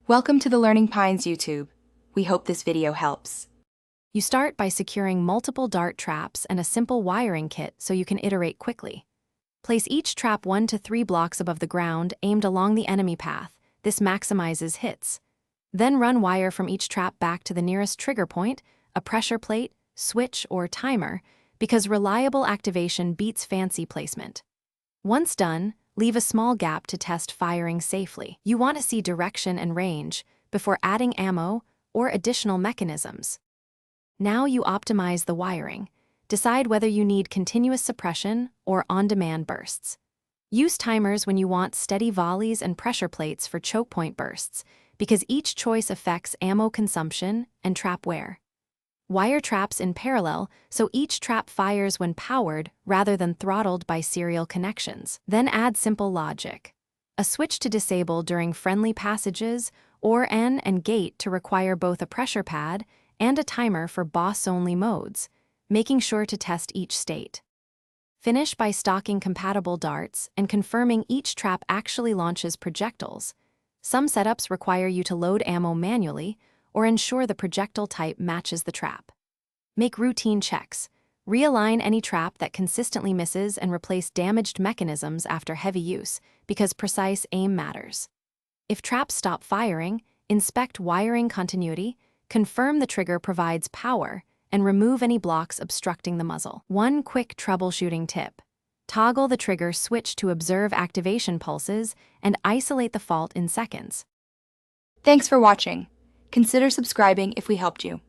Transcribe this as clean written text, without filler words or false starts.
Welcome to the Learning Pines YouTube. We hope this video helps. You start by securing multiple dart traps and a simple wiring kit so you can iterate quickly. Place each trap 1 to 3 blocks above the ground, aimed along the enemy path. This maximizes hits. Then run wire from each trap back to the nearest trigger point, a pressure plate, switch, or timer, because reliable activation beats fancy placement. Once done, leave a small gap to test firing safely. You want to see direction and range before adding ammo or additional mechanisms. Now you optimize the wiring. Decide whether you need continuous suppression or on-demand bursts. Use timers when you want steady volleys and pressure plates for choke point bursts, because each choice affects ammo consumption and trap wear. Wire traps in parallel, so each trap fires when powered rather than throttled by serial connections. Then add simple logic. A switch to disable during friendly passages, or N and gate to require both a pressure pad and a timer for boss-only modes, making sure to test each state. Finish by stocking compatible darts and confirming each trap actually launches projectiles. Some setups require you to load ammo manually, or ensure the projectile type matches the trap. Make routine checks. Realign any trap that consistently misses and replace damaged mechanisms after heavy use, because precise aim matters. If traps stop firing, inspect wiring continuity, confirm the trigger provides power, and remove any blocks obstructing the muzzle. One quick troubleshooting tip. Toggle the trigger switch to observe activation pulses and isolate the fault in seconds. Thanks for watching. Consider subscribing if we helped you.